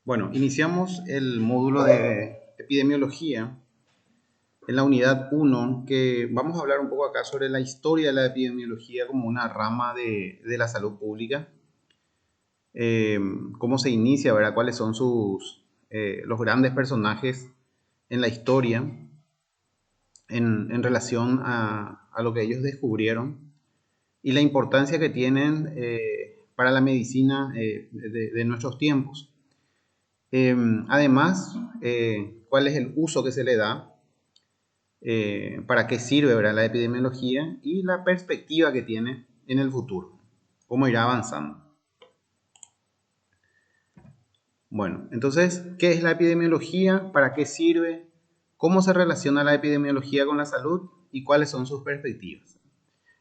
Bueno, iniciamos el módulo de epidemiología en la unidad 1, que vamos a hablar un poco acá sobre la historia de la epidemiología como una rama de la salud pública. Eh, Cómo se inicia, ¿verdad? Cuáles son los grandes personajes en la historia en relación a lo que ellos descubrieron y la importancia que tienen para la medicina de nuestros tiempos. Además, cuál es el uso que se le da, para qué sirve, ¿verdad?, la epidemiología y la perspectiva que tiene en el futuro, cómo irá avanzando. Bueno, entonces, ¿qué es la epidemiología? ¿Para qué sirve? ¿Cómo se relaciona la epidemiología con la salud? ¿Y cuáles son sus perspectivas?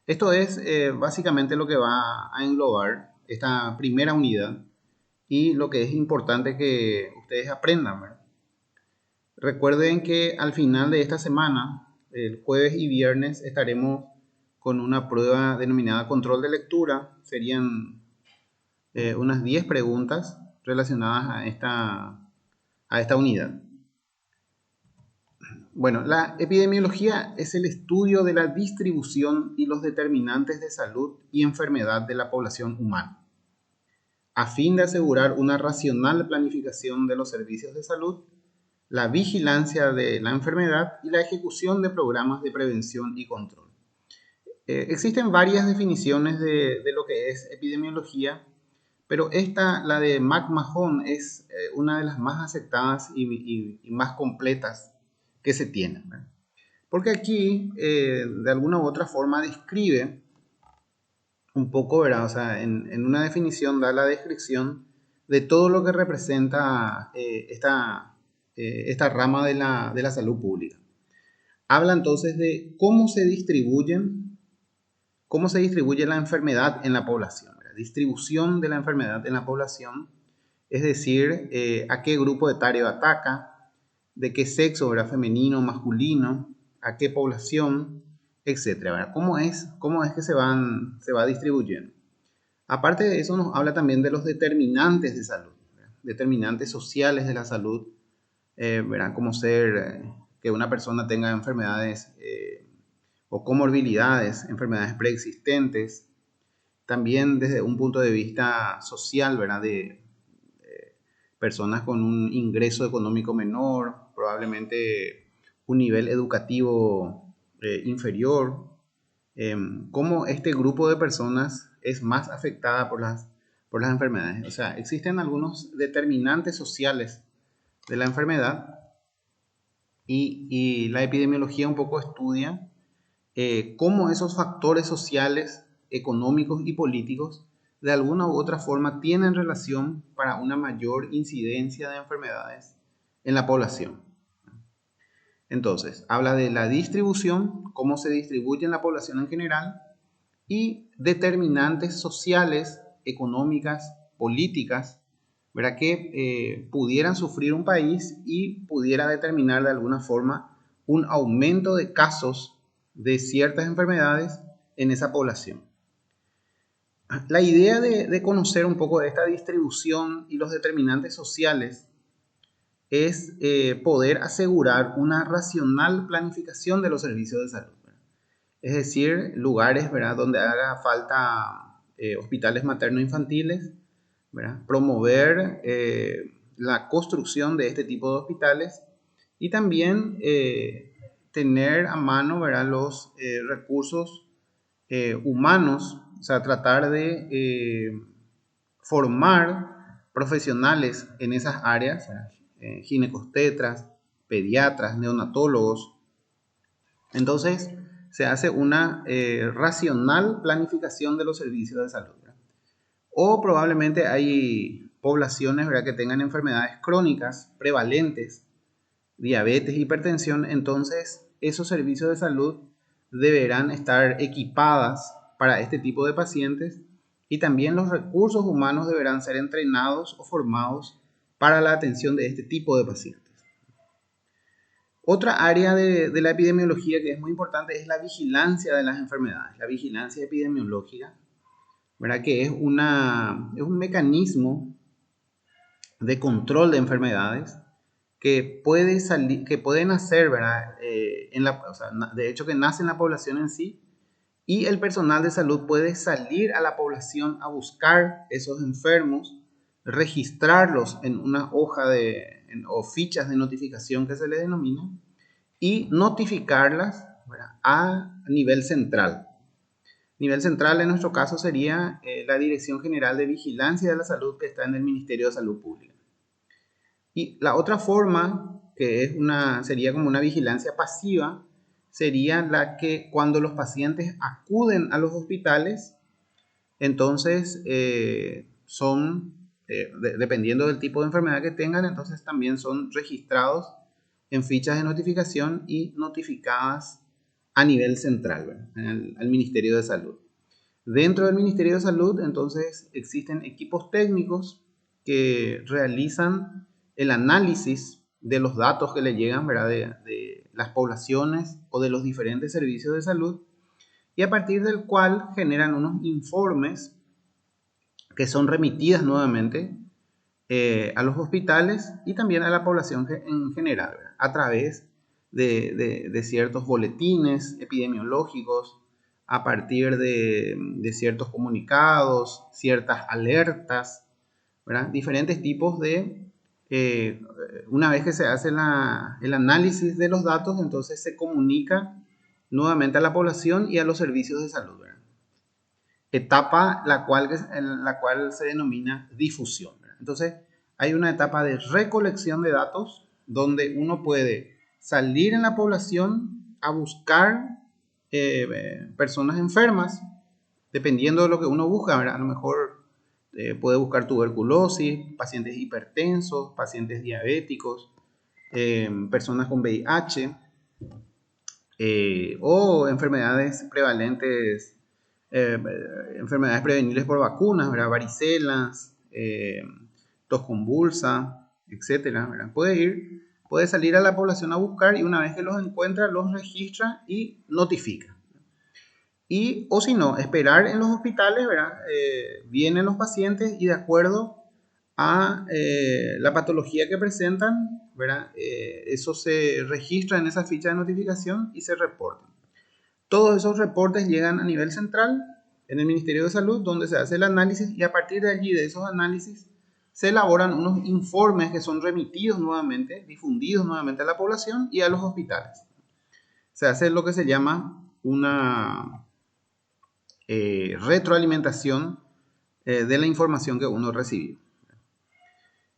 Esto es básicamente lo que va a englobar esta primera unidad y lo que es importante que ustedes aprendan, ¿verdad? Recuerden que al final de esta semana, el jueves y viernes, estaremos con una prueba denominada control de lectura. Serían unas 10 preguntas relacionadas a esta unidad. Bueno, la epidemiología es el estudio de la distribución y los determinantes de salud y enfermedad de la población humana, a fin de asegurar una racional planificación de los servicios de salud, la vigilancia de la enfermedad y la ejecución de programas de prevención y control. Existen varias definiciones de lo que es epidemiología, pero esta, la de McMahon, es una de las más aceptadas y más completas que se tienen, ¿verdad? Porque aquí, de alguna u otra forma, describe un poco, ¿verdad? O sea, en una definición da la descripción de todo lo que representa esta rama de la salud pública. Habla entonces de cómo se distribuye la enfermedad en la población, ¿verdad? Distribución de la enfermedad en la población, es decir, a qué grupo etario ataca, de qué sexo, ¿verdad? Femenino, masculino, a qué población, etcétera, ¿verdad? ¿Cómo es que se va distribuyendo? Aparte de eso, nos habla también de los determinantes de salud, ¿verdad? Determinantes sociales de la salud, ¿verdad? Como ser que una persona tenga enfermedades o comorbilidades, enfermedades preexistentes, también desde un punto de vista social, ¿verdad? De personas con un ingreso económico menor, probablemente un nivel educativo inferior, cómo este grupo de personas es más afectada por las enfermedades. O sea, existen algunos determinantes sociales de la enfermedad y la epidemiología un poco estudia cómo esos factores sociales, económicos y políticos de alguna u otra forma tienen relación para una mayor incidencia de enfermedades en la población. Entonces, habla de la distribución, cómo se distribuye en la población en general y determinantes sociales, económicas, políticas, ¿verdad? Que pudieran sufrir un país y pudiera determinar de alguna forma un aumento de casos de ciertas enfermedades en esa población. La idea de conocer un poco de esta distribución y los determinantes sociales es poder asegurar una racional planificación de los servicios de salud, ¿verdad? Es decir, lugares, ¿verdad?, donde haga falta hospitales materno-infantiles, ¿verdad? Promover la construcción de este tipo de hospitales y también tener a mano, ¿verdad?, los recursos humanos, o sea, tratar de formar profesionales en esas áreas, ginecobstetras, pediatras, neonatólogos. Entonces, se hace una racional planificación de los servicios de salud, ¿verdad? O probablemente hay poblaciones, ¿verdad?, que tengan enfermedades crónicas prevalentes, diabetes, hipertensión. Entonces esos servicios de salud deberán estar equipadas para este tipo de pacientes y también los recursos humanos deberán ser entrenados o formados para la atención de este tipo de pacientes. Otra área de la epidemiología que es muy importante es la vigilancia de las enfermedades, la vigilancia epidemiológica, ¿verdad? Que es un mecanismo de control de enfermedades que pueden nacer, ¿verdad? De hecho que nace en la población en sí, y el personal de salud puede salir a la población a buscar esos enfermos, registrarlos en una hoja o fichas de notificación que se le denomina, y notificarlas, ¿verdad?, a nivel central. Nivel central en nuestro caso sería la Dirección General de Vigilancia de la Salud, que está en el Ministerio de Salud Pública. Y la otra forma, que sería como una vigilancia pasiva, sería la que cuando los pacientes acuden a los hospitales, entonces dependiendo del tipo de enfermedad que tengan, entonces también son registrados en fichas de notificación y notificadas a nivel central, al Ministerio de Salud. Dentro del Ministerio de Salud, entonces, existen equipos técnicos que realizan el análisis de los datos que le llegan, ¿verdad?, de las poblaciones o de los diferentes servicios de salud, y a partir del cual generan unos informes que son remitidas nuevamente a los hospitales y también a la población en general, ¿verdad?, a través de ciertos boletines epidemiológicos, a partir de ciertos comunicados, ciertas alertas, ¿verdad?, diferentes tipos una vez que se hace el análisis de los datos, entonces se comunica nuevamente a la población y a los servicios de salud, ¿verdad?, etapa en la cual se denomina difusión, ¿verdad? Entonces, hay una etapa de recolección de datos donde uno puede salir en la población a buscar personas enfermas, dependiendo de lo que uno busca, ¿verdad? A lo mejor puede buscar tuberculosis, pacientes hipertensos, pacientes diabéticos, personas con VIH o enfermedades prevalentes, enfermedades prevenibles por vacunas, ¿verdad?, varicelas, tos convulsa, etcétera, ¿verdad? Puede salir a la población a buscar y una vez que los encuentra, los registra y notifica. O si no, esperar en los hospitales, ¿verdad? Vienen los pacientes y de acuerdo a la patología que presentan, ¿verdad?, eso se registra en esa ficha de notificación y se reporta. Todos esos reportes llegan a nivel central en el Ministerio de Salud, donde se hace el análisis y a partir de allí, de esos análisis, se elaboran unos informes que son remitidos nuevamente, difundidos nuevamente a la población y a los hospitales. Se hace lo que se llama una retroalimentación de la información que uno recibió.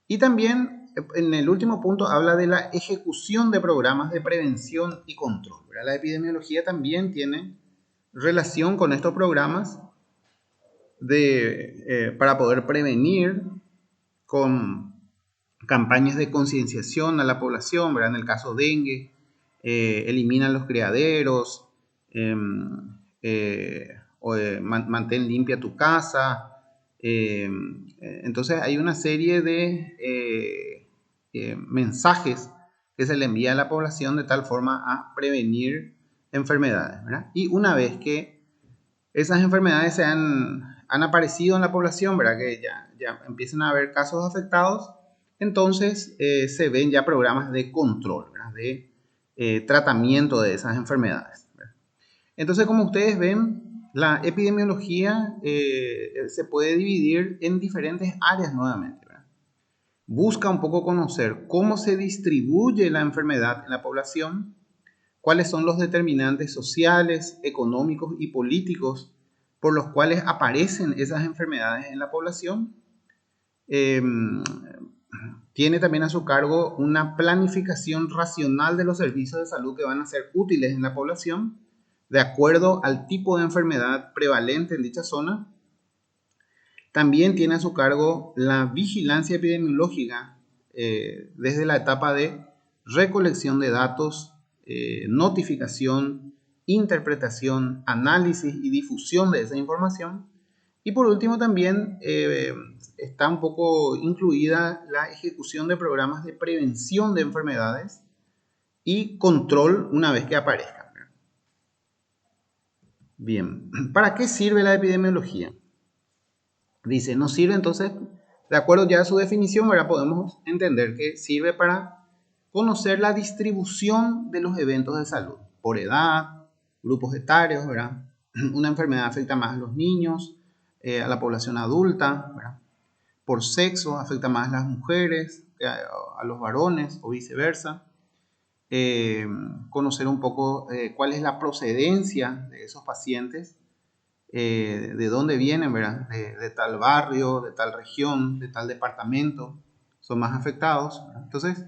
Y también en el último punto habla de la ejecución de programas de prevención y control, ¿verdad? La epidemiología también tiene relación con estos programas para poder prevenir con campañas de concienciación a la población, ¿verdad? En el caso dengue, eliminan los criaderos, mantén limpia tu casa. Entonces hay una serie de mensajes que se le envía a la población de tal forma a prevenir enfermedades, ¿verdad? Y una vez que esas enfermedades han aparecido en la población, ¿verdad?, que ya empiezan a haber casos afectados, entonces se ven ya programas de control, ¿verdad?, de tratamiento de esas enfermedades, ¿verdad? Entonces, como ustedes ven, la epidemiología se puede dividir en diferentes áreas nuevamente, ¿verdad? Busca un poco conocer cómo se distribuye la enfermedad en la población, cuáles son los determinantes sociales, económicos y políticos por los cuales aparecen esas enfermedades en la población. Tiene también a su cargo una planificación racional de los servicios de salud que van a ser útiles en la población, de acuerdo al tipo de enfermedad prevalente en dicha zona. También tiene a su cargo la vigilancia epidemiológica desde la etapa de recolección de datos, notificación, interpretación, análisis y difusión de esa información. Y por último también está un poco incluida la ejecución de programas de prevención de enfermedades y control una vez que aparezcan. Bien, ¿para qué sirve la epidemiología? Dice, nos sirve entonces De acuerdo ya a su definición, ¿verdad? Podemos entender que sirve para conocer la distribución de los eventos de salud por edad, grupos etarios, ¿verdad? Una enfermedad afecta más a los niños, a la población adulta, ¿verdad? Por sexo afecta más a las mujeres, a los varones o viceversa. Conocer un poco cuál es la procedencia de esos pacientes, de dónde vienen, ¿verdad? De tal barrio, de tal región, de tal departamento, son más afectados, ¿verdad? Entonces,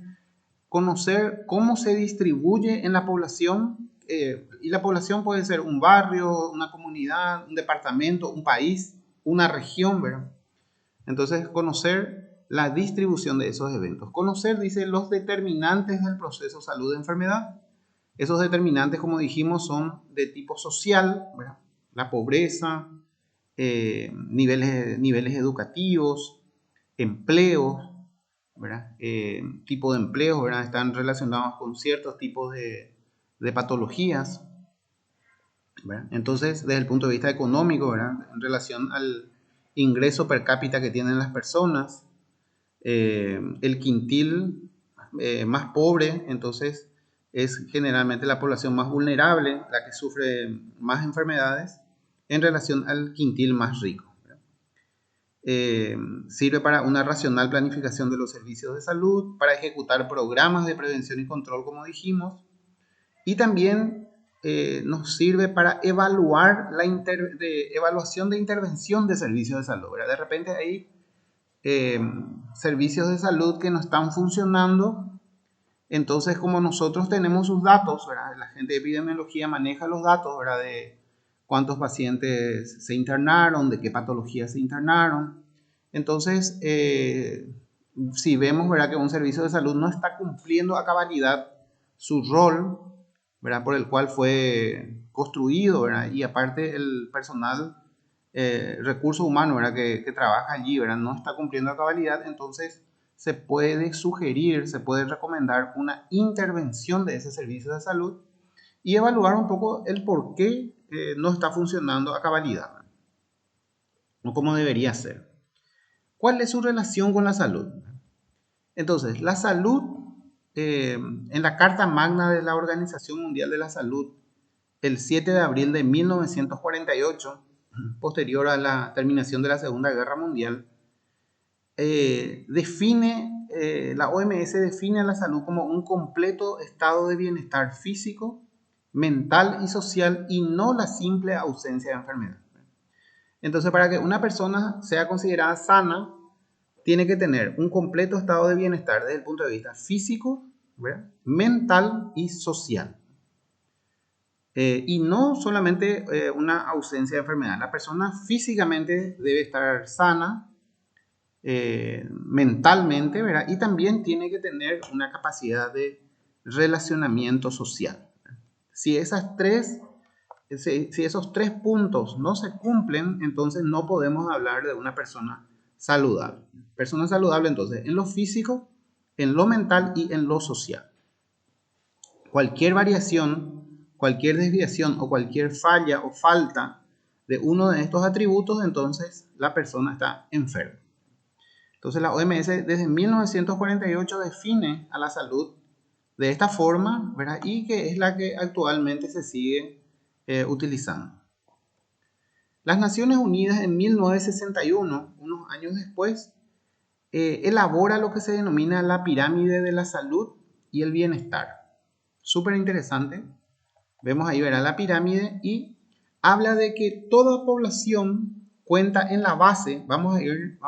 conocer cómo se distribuye en la población, y la población puede ser un barrio, una comunidad, un departamento, un país, una región, ¿verdad? Entonces, conocer la distribución de esos eventos. Conocer, dice, los determinantes del proceso salud-enfermedad. Esos determinantes, como dijimos, son de tipo social, ¿verdad? La pobreza, niveles educativos, empleos, ¿verdad? Tipo de empleos, ¿verdad? Están relacionados con ciertos tipos de patologías, ¿verdad? Entonces, desde el punto de vista económico, ¿verdad? En relación al ingreso per cápita que tienen las personas, el quintil más pobre, entonces es generalmente la población más vulnerable, la que sufre más enfermedades en relación al quintil más rico. Sirve para una racional planificación de los servicios de salud, para ejecutar programas de prevención y control, como dijimos, y también nos sirve para evaluar evaluación de intervención de servicios de salud, ¿verdad? De repente hay servicios de salud que no están funcionando, entonces como nosotros tenemos sus datos, ¿verdad? La gente de epidemiología maneja los datos, ¿verdad? De cuántos pacientes se internaron, de qué patologías se internaron. Entonces, si vemos, ¿verdad?, que un servicio de salud no está cumpliendo a cabalidad su rol, ¿verdad?, por el cual fue construido, ¿verdad?, y aparte el personal, recurso humano, ¿verdad?, que trabaja allí, ¿verdad?, no está cumpliendo a cabalidad, entonces se puede sugerir, se puede recomendar una intervención de ese servicio de salud y evaluar un poco el por qué no está funcionando a cabalidad, o como debería ser. ¿Cuál es su relación con la salud? Entonces, la salud, en la Carta Magna de la Organización Mundial de la Salud, el 7 de abril de 1948, posterior a la terminación de la Segunda Guerra Mundial, la OMS define a la salud como un completo estado de bienestar físico, mental y social, y no la simple ausencia de enfermedad. Entonces, para que una persona sea considerada sana, tiene que tener un completo estado de bienestar desde el punto de vista físico, ¿verdad?, mental y social. Y no solamente una ausencia de enfermedad. La persona físicamente debe estar sana, mentalmente, ¿verdad? Y también tiene que tener una capacidad de relacionamiento social. Si esos tres puntos no se cumplen, entonces no podemos hablar de una persona saludable. Persona saludable, entonces, en lo físico, en lo mental y en lo social. Cualquier variación, cualquier desviación o cualquier falla o falta de uno de estos atributos, entonces la persona está enferma. Entonces la OMS desde 1948 define a la salud de esta forma, ¿verdad?, y que es la que actualmente se sigue utilizando. Las Naciones Unidas en 1961, unos años después, elabora lo que se denomina la pirámide de la salud y el bienestar. Súper interesante. Vemos ahí, verá la pirámide y habla de que toda población cuenta en la base. Vamos a ir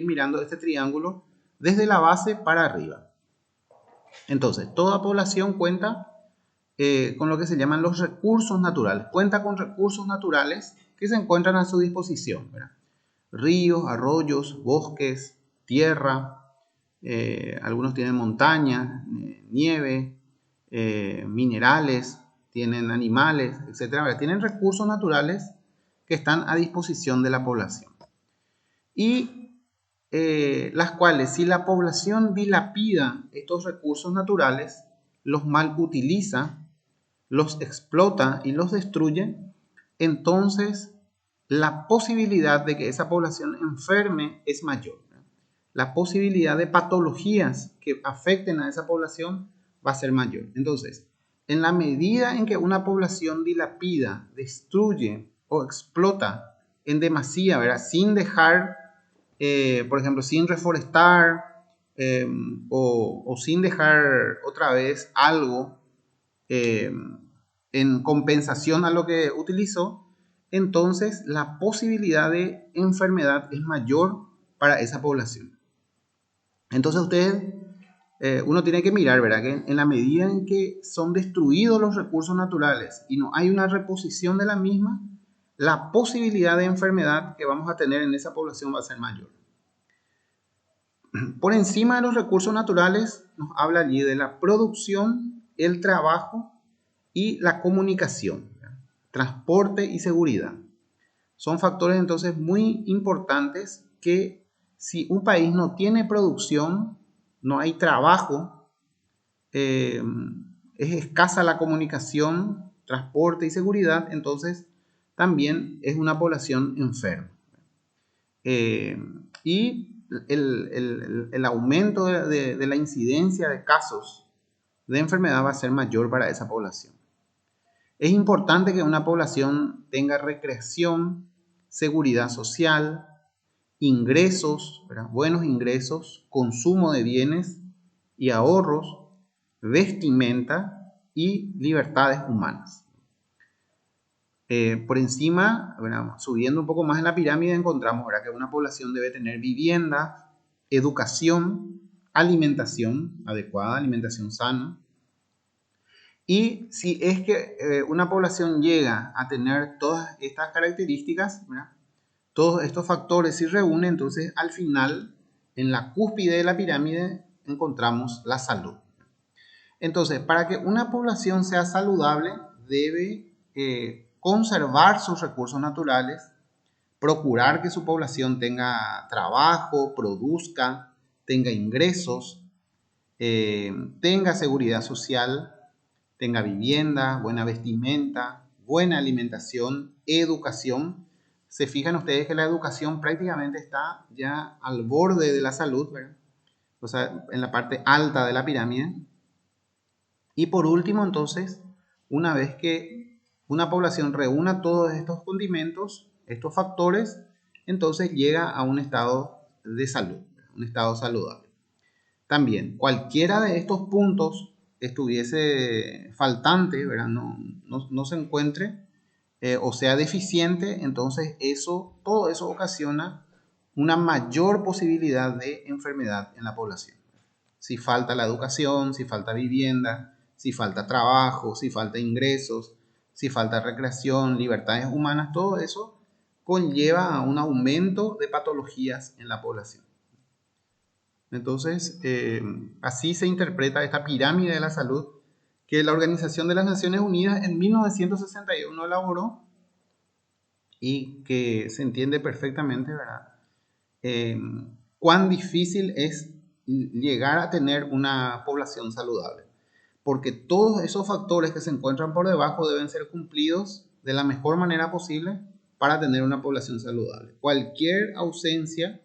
mirando este triángulo desde la base para arriba. Entonces, toda población cuenta con lo que se llaman los recursos naturales. Cuenta con recursos naturales que se encuentran a su disposición, ¿verdad? Ríos, arroyos, bosques, tierra, algunos tienen montañas, nieve, minerales, tienen animales, etc. Tienen recursos naturales que están a disposición de la población. Y las cuales, si la población dilapida estos recursos naturales, los mal utiliza, los explota y los destruye, entonces la posibilidad de que esa población enferme es mayor. la posibilidad de patologías que afecten a esa población va a ser mayor. Entonces, en la medida en que una población dilapida, destruye o explota en demasía, ¿verdad? Sin dejar, por ejemplo, sin reforestar o sin dejar otra vez algo en compensación a lo que utilizó, entonces la posibilidad de enfermedad es mayor para esa población. Entonces uno tiene que mirar, ¿verdad? Que en la medida en que son destruidos los recursos naturales y no hay una reposición de la misma, la posibilidad de enfermedad que vamos a tener en esa población va a ser mayor. Por encima de los recursos naturales nos habla allí de la producción, el trabajo y la comunicación, ¿verdad? Transporte y seguridad. Son factores entonces muy importantes que si un país no tiene producción, no hay trabajo, es escasa la comunicación, transporte y seguridad, entonces también es una población enferma. Y el aumento de la incidencia de casos de enfermedad va a ser mayor para esa población. Es importante que una población tenga recreación, seguridad social, ingresos, ¿verdad? Buenos ingresos, consumo de bienes y ahorros, vestimenta y libertades humanas. Por encima, ¿verdad? Subiendo un poco más en la pirámide, encontramos, ¿verdad?, que una población debe tener vivienda, educación, alimentación adecuada, alimentación sana. Y si es que una población llega a tener todas estas características, ¿verdad?, todos estos factores se reúnen, entonces al final, en la cúspide de la pirámide, encontramos la salud. Entonces, para que una población sea saludable, debe conservar sus recursos naturales, procurar que su población tenga trabajo, produzca, tenga ingresos, tenga seguridad social, tenga vivienda, buena vestimenta, buena alimentación, educación. Se fijan ustedes que la educación prácticamente está ya al borde de la salud, ¿verdad? O sea, en la parte alta de la pirámide. Y por último, entonces, una vez que una población reúna todos estos condimentos, estos factores, entonces llega a un estado de salud, un estado saludable. También, cualquiera de estos puntos estuviese faltante, ¿verdad? No se encuentre o sea deficiente, entonces todo eso ocasiona una mayor posibilidad de enfermedad en la población. Si falta la educación, si falta vivienda, si falta trabajo, si falta ingresos, si falta recreación, libertades humanas, todo eso conlleva a un aumento de patologías en la población. Entonces, así se interpreta esta pirámide de la salud que la Organización de las Naciones Unidas en 1961 elaboró y que se entiende perfectamente, ¿verdad? Cuán difícil es llegar a tener una población saludable, porque todos esos factores que se encuentran por debajo deben ser cumplidos de la mejor manera posible para tener una población saludable. Cualquier ausencia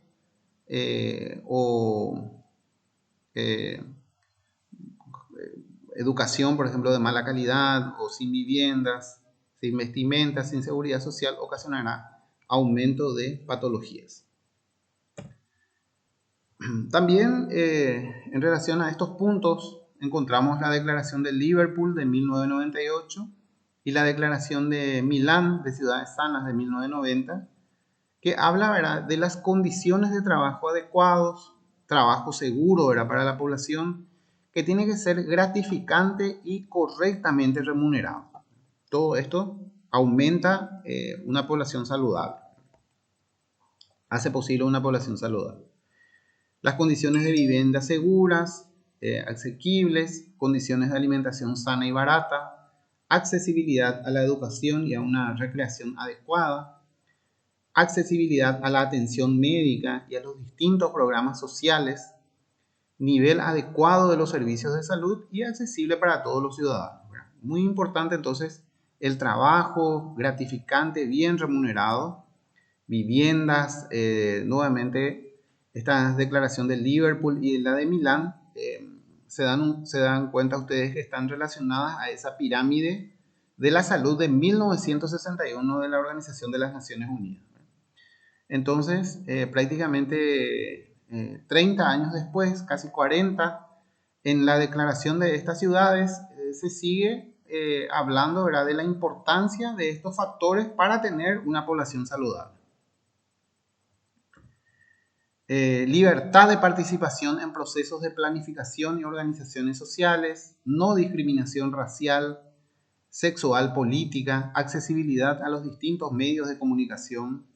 educación, por ejemplo, de mala calidad o sin viviendas, sin vestimenta, sin seguridad social, ocasionará aumento de patologías. También en relación a estos puntos encontramos la Declaración de Liverpool de 1998 y la Declaración de Milán de Ciudades Sanas de 1990, que habla, ¿verdad?, de las condiciones de trabajo adecuados, trabajo seguro, ¿verdad?, para la población, que tiene que ser gratificante y correctamente remunerado. Todo esto aumenta una población saludable, hace posible una población saludable. Las condiciones de vivienda seguras, asequibles, condiciones de alimentación sana y barata, accesibilidad a la educación y a una recreación adecuada, accesibilidad a la atención médica y a los distintos programas sociales, nivel adecuado de los servicios de salud y accesible para todos los ciudadanos. Muy importante entonces el trabajo gratificante, bien remunerado, viviendas, nuevamente esta declaración de Liverpool y la de Milán, se dan cuenta ustedes que están relacionadas a esa pirámide de la salud de 1961 de la Organización de las Naciones Unidas. Entonces, prácticamente 30 años después, casi 40, en la declaración de estas ciudades se sigue hablando, ¿verdad?, de la importancia de estos factores para tener una población saludable. Libertad de participación en procesos de planificación y organizaciones sociales, no discriminación racial, sexual, política, accesibilidad a los distintos medios de comunicación,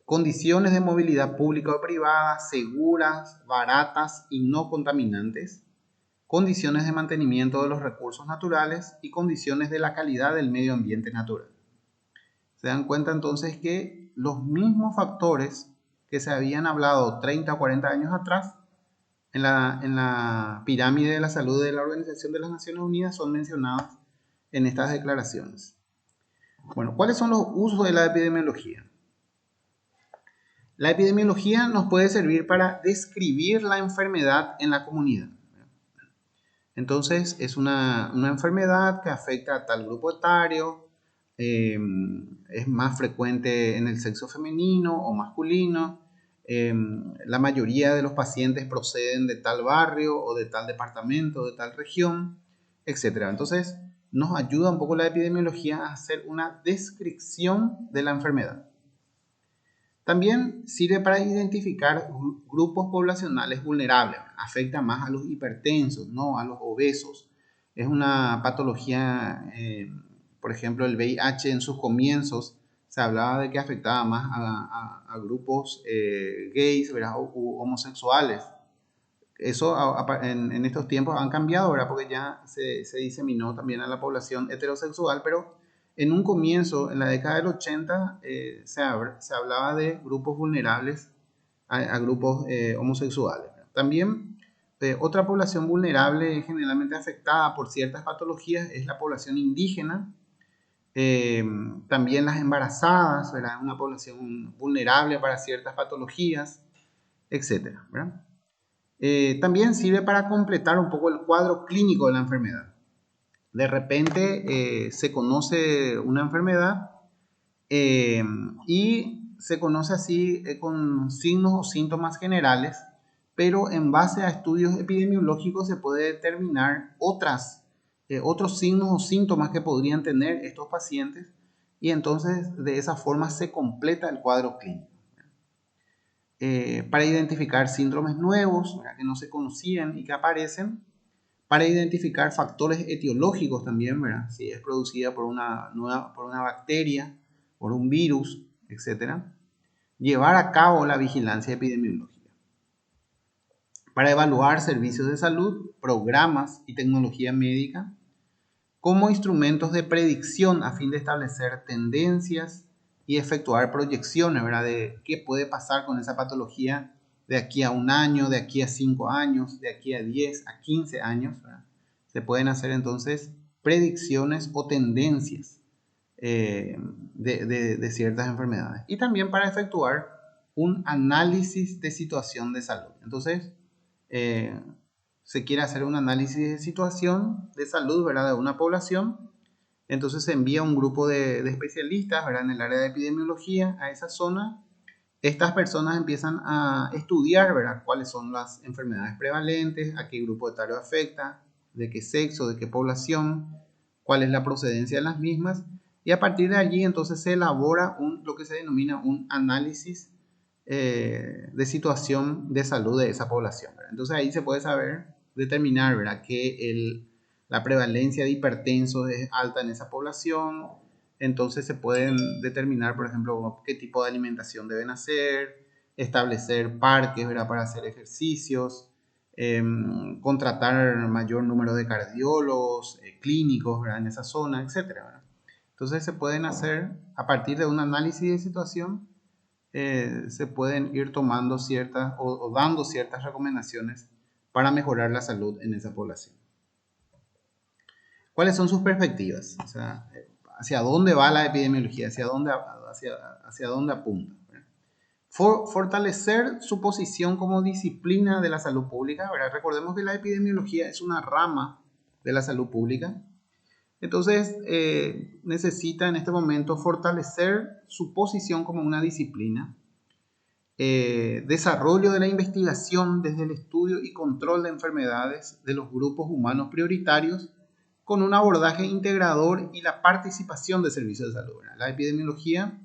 condiciones de movilidad pública o privada seguras, baratas y no contaminantes, condiciones de mantenimiento de los recursos naturales y condiciones de la calidad del medio ambiente natural. Se dan cuenta entonces que los mismos factores que se habían hablado 30 o 40 años atrás en la pirámide de la salud de la Organización de las Naciones Unidas son mencionados en estas declaraciones. Bueno, ¿cuáles son los usos de la epidemiología? La epidemiología nos puede servir para describir la enfermedad en la comunidad. Entonces, es una enfermedad que afecta a tal grupo etario, es más frecuente en el sexo femenino o masculino, la mayoría de los pacientes proceden de tal barrio o de tal departamento, de tal región, etc. Entonces, nos ayuda un poco la epidemiología a hacer una descripción de la enfermedad. También sirve para identificar grupos poblacionales vulnerables. Afecta más a los hipertensos, no a los obesos. Es una patología, por ejemplo, el VIH en sus comienzos se hablaba de que afectaba más a grupos gays, ¿verdad?, u homosexuales. Eso en estos tiempos han cambiado, ¿verdad?, porque ya se diseminó también a la población heterosexual, pero en un comienzo, en la década del 80, se hablaba de grupos vulnerables a grupos homosexuales. También otra población vulnerable generalmente afectada por ciertas patologías es la población indígena. También las embarazadas, ¿verdad?, una población vulnerable para ciertas patologías, etc., ¿verdad? También sirve para completar un poco el cuadro clínico de la enfermedad. De repente se conoce una enfermedad y se conoce así con signos o síntomas generales, pero en base a estudios epidemiológicos se puede determinar otros signos o síntomas que podrían tener estos pacientes y entonces de esa forma se completa el cuadro clínico. Para identificar síndromes nuevos, ¿verdad?, que no se conocían y que aparecen, para identificar factores etiológicos también, ¿verdad?, si es producida por una bacteria, por un virus, etc. Llevar a cabo la vigilancia epidemiológica. Para evaluar servicios de salud, programas y tecnología médica como instrumentos de predicción a fin de establecer tendencias y efectuar proyecciones, ¿verdad?, de qué puede pasar con esa patología de aquí a un año, de aquí a 5 años, de aquí a 10, a 15 años, ¿verdad? Se pueden hacer entonces predicciones o tendencias de ciertas enfermedades. Y también para efectuar un análisis de situación de salud. Entonces, se quiere hacer un análisis de situación de salud, ¿verdad?, de una población. Entonces se envía un grupo de especialistas, ¿verdad?, en el área de epidemiología a esa zona. Estas personas empiezan a estudiar, ¿verdad?, cuáles son las enfermedades prevalentes, a qué grupo etario afecta, de qué sexo, de qué población, cuál es la procedencia de las mismas. Y a partir de allí entonces se elabora lo que se denomina un análisis de situación de salud de esa población, ¿verdad? Entonces ahí se puede determinar, ¿verdad?, que la prevalencia de hipertensos es alta en esa población. Entonces se pueden determinar, por ejemplo, qué tipo de alimentación deben hacer, establecer parques, ¿verdad?, para hacer ejercicios, contratar mayor número de cardiólogos, clínicos, ¿verdad?, en esa zona, etc., ¿verdad? Entonces se pueden hacer, a partir de un análisis de situación, se pueden ir tomando ciertas o dando ciertas recomendaciones para mejorar la salud en esa población. ¿Cuáles son sus perspectivas? O sea, ¿hacia dónde va la epidemiología? ¿Hacia dónde apunta? Fortalecer su posición como disciplina de la salud pública, ¿verdad? Recordemos que la epidemiología es una rama de la salud pública. Entonces, necesita en este momento fortalecer su posición como una disciplina, desarrollo de la investigación desde el estudio y control de enfermedades de los grupos humanos prioritarios con un abordaje integrador y la participación de servicios de salud, ¿verdad? La epidemiología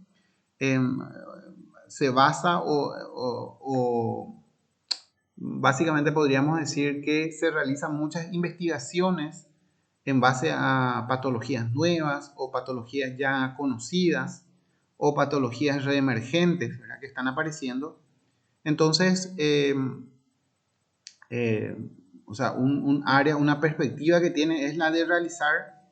se basa o básicamente podríamos decir que se realizan muchas investigaciones en base a patologías nuevas o patologías ya conocidas o patologías reemergentes, ¿verdad?, que están apareciendo. Entonces, o sea, un área, una perspectiva que tiene es la de realizar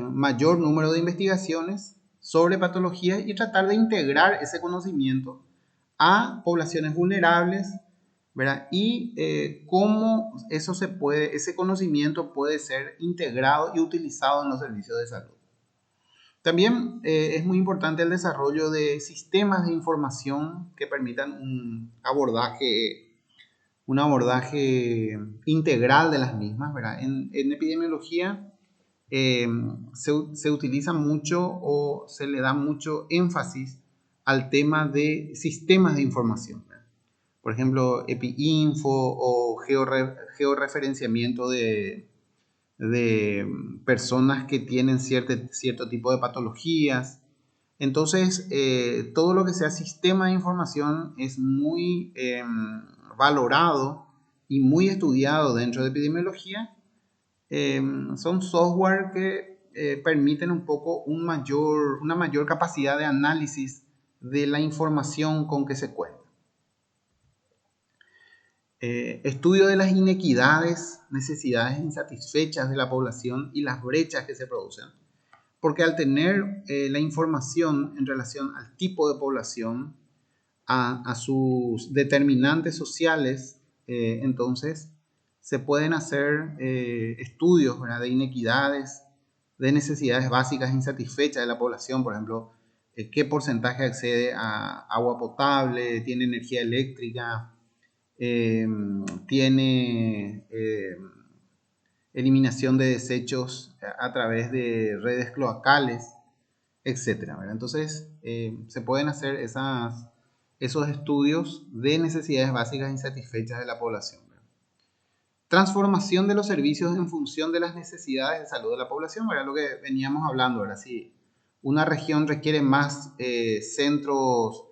mayor número de investigaciones sobre patologías y tratar de integrar ese conocimiento a poblaciones vulnerables, ¿verdad? Y cómo eso ese conocimiento puede ser integrado y utilizado en los servicios de salud. También es muy importante el desarrollo de sistemas de información que permitan un abordaje integral de las mismas, ¿verdad? En epidemiología se utiliza mucho o se le da mucho énfasis al tema de sistemas de información, ¿verdad? Por ejemplo, EpiInfo o georreferenciamiento de personas que tienen cierto tipo de patologías. Entonces, todo lo que sea sistema de información es muy valorado y muy estudiado dentro de epidemiología. Son software que permiten un poco una mayor capacidad de análisis de la información con que se cuenta. Estudio de las inequidades, necesidades insatisfechas de la población y las brechas que se producen. Porque al tener la información en relación al tipo de población, a sus determinantes sociales, entonces se pueden hacer estudios, ¿verdad?, de inequidades, de necesidades básicas insatisfechas de la población. Por ejemplo, qué porcentaje accede a agua potable, tiene energía eléctrica, tiene eliminación de desechos a través de redes cloacales, etcétera, ¿verdad? Entonces, se pueden hacer esos estudios de necesidades básicas insatisfechas de la población, ¿verdad? Transformación de los servicios en función de las necesidades de salud de la población, ¿verdad? Lo que veníamos hablando, ¿verdad? Si una región requiere más centros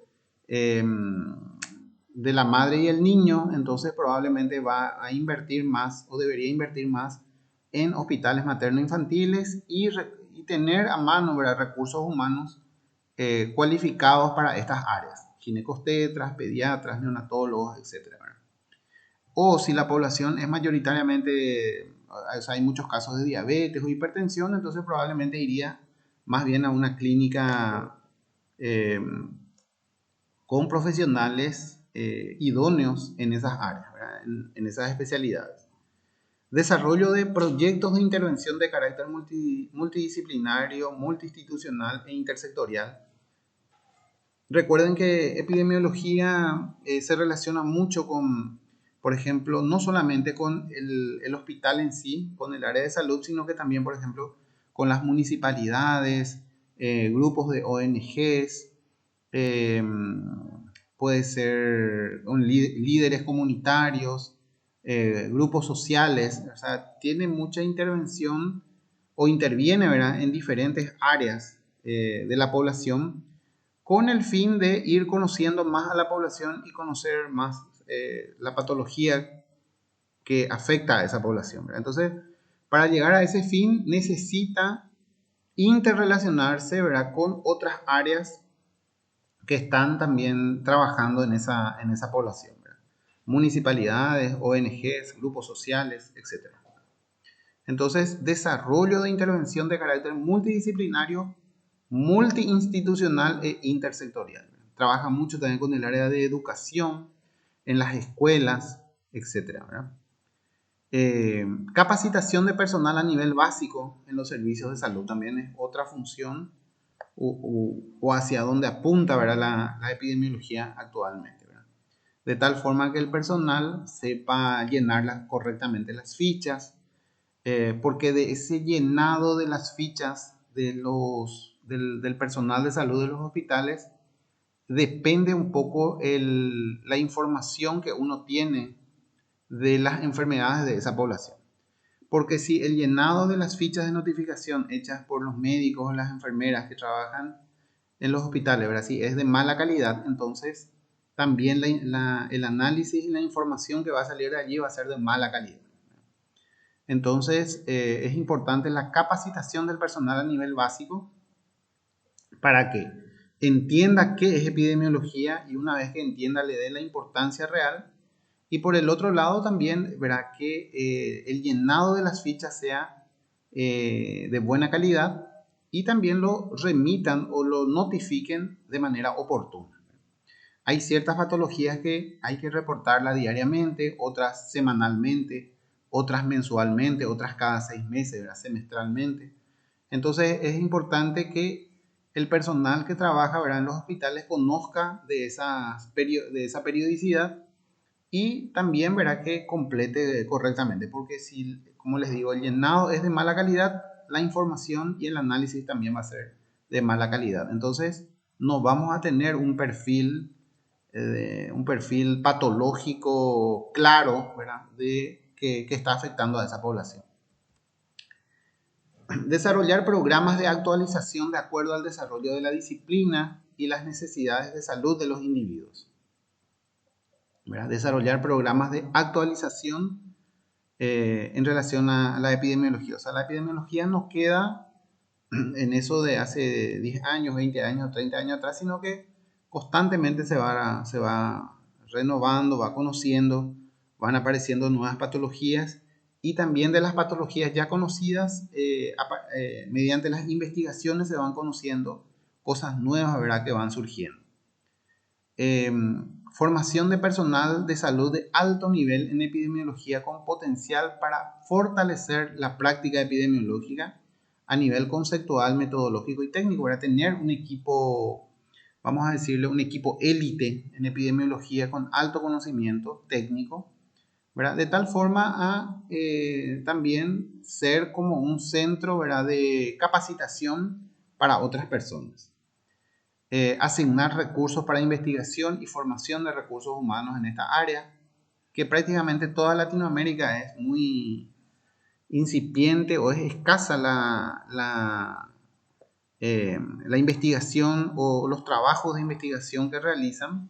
de la madre y el niño, entonces probablemente va a invertir más o debería invertir más en hospitales materno-infantiles y tener a mano, ¿verdad?, recursos humanos cualificados para estas áreas, ginecobstetras, pediatras, neonatólogos, etc. O si la población es mayoritariamente, o sea, hay muchos casos de diabetes o hipertensión, entonces probablemente iría más bien a una clínica con profesionales idóneos en esas áreas, ¿verdad?, en esas especialidades. Desarrollo de proyectos de intervención de carácter multidisciplinario, multiinstitucional e intersectorial. Recuerden que epidemiología se relaciona mucho con, por ejemplo, no solamente con el hospital en sí, con el área de salud, sino que también, por ejemplo, con las municipalidades, grupos de ONGs, puede ser líderes comunitarios, grupos sociales. O sea, tiene mucha intervención o interviene, ¿verdad?, en diferentes áreas de la población con el fin de ir conociendo más a la población y conocer más la patología que afecta a esa población, ¿verdad? Entonces, para llegar a ese fin necesita interrelacionarse, ¿verdad?, con otras áreas que están también trabajando en esa población, ¿verdad? Municipalidades, ONGs, grupos sociales, etc. Entonces, desarrollo de intervención de carácter multidisciplinario, multiinstitucional e intersectorial. Trabaja mucho también con el área de educación, en las escuelas, etc. Capacitación de personal a nivel básico en los servicios de salud también es otra función o hacia dónde apunta, ¿verdad? La epidemiología actualmente, ¿verdad? De tal forma que el personal sepa llenar correctamente las fichas, porque de ese llenado de las fichas del personal de salud de los hospitales depende un poco la información que uno tiene de las enfermedades de esa población. Porque si el llenado de las fichas de notificación hechas por los médicos o las enfermeras que trabajan en los hospitales, ¿verdad? Si es de mala calidad, entonces también el análisis y la información que va a salir de allí va a ser de mala calidad. Entonces es importante la capacitación del personal a nivel básico para que entienda qué es epidemiología y una vez que entienda le dé la importancia real. Y por el otro lado también verá que el llenado de las fichas sea de buena calidad y también lo remitan o lo notifiquen de manera oportuna. Hay ciertas patologías que hay que reportarlas diariamente, otras semanalmente, otras mensualmente, otras cada 6 meses, ¿verdad? Semestralmente. Entonces es importante que el personal que trabaja, ¿verdad?, en los hospitales conozca de esa periodicidad y también verá que complete correctamente, porque si, como les digo, el llenado es de mala calidad, la información y el análisis también va a ser de mala calidad. Entonces no vamos a tener un perfil patológico claro, ¿verdad?, que está afectando a esa población. Desarrollar programas de actualización de acuerdo al desarrollo de la disciplina y las necesidades de salud de los individuos. ¿Verdad? Desarrollar programas de actualización en relación a la epidemiología. O sea, la epidemiología no queda en eso de hace 10 años, 20 años, 30 años atrás, sino que constantemente se va renovando, va conociendo, van apareciendo nuevas patologías y también de las patologías ya conocidas, mediante las investigaciones se van conociendo cosas nuevas, ¿verdad?, que van surgiendo. Formación de personal de salud de alto nivel en epidemiología con potencial para fortalecer la práctica epidemiológica a nivel conceptual, metodológico y técnico, para tener un equipo, vamos a decirle, un equipo élite en epidemiología con alto conocimiento técnico, ¿verdad? De tal forma a también ser como un centro, ¿verdad?, de capacitación para otras personas. Asignar recursos para investigación y formación de recursos humanos en esta área, que prácticamente toda Latinoamérica es muy incipiente o es escasa la investigación o los trabajos de investigación que realizan.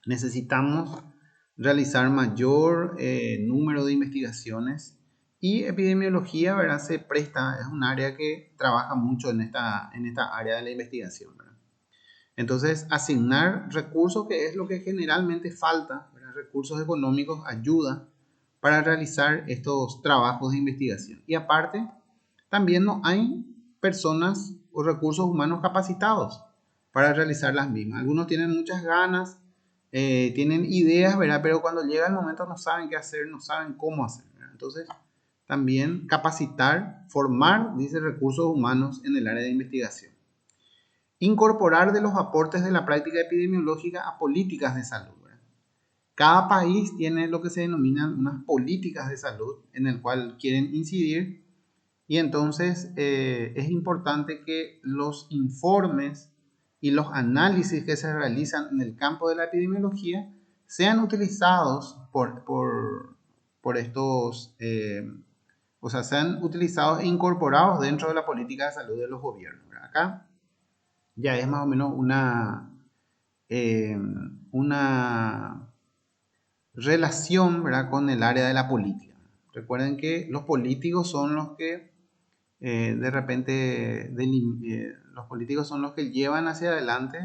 Necesitamos realizar mayor número de investigaciones y epidemiología, ¿verdad?, se presta, es un área que trabaja mucho en esta área de la investigación, ¿verdad? Entonces, asignar recursos, que es lo que generalmente falta, ¿verdad?, recursos económicos, ayuda para realizar estos trabajos de investigación. Y aparte, también no hay personas o recursos humanos capacitados para realizar las mismas. Algunos tienen muchas ganas, tienen ideas, ¿verdad?, pero cuando llega el momento no saben qué hacer, no saben cómo hacer, ¿verdad? Entonces, también capacitar, formar, dice, recursos humanos en el área de investigación. Incorporar de los aportes de la práctica epidemiológica a políticas de salud, ¿verdad? Cada país tiene lo que se denominan unas políticas de salud en el cual quieren incidir y entonces es importante que los informes y los análisis que se realizan en el campo de la epidemiología sean utilizados por estos, o sea, sean utilizados e incorporados dentro de la política de salud de los gobiernos, ¿verdad? Acá ya es más o menos una relación, ¿verdad?, con el área de la política. Recuerden que los políticos son los que de repente los políticos son los que llevan hacia adelante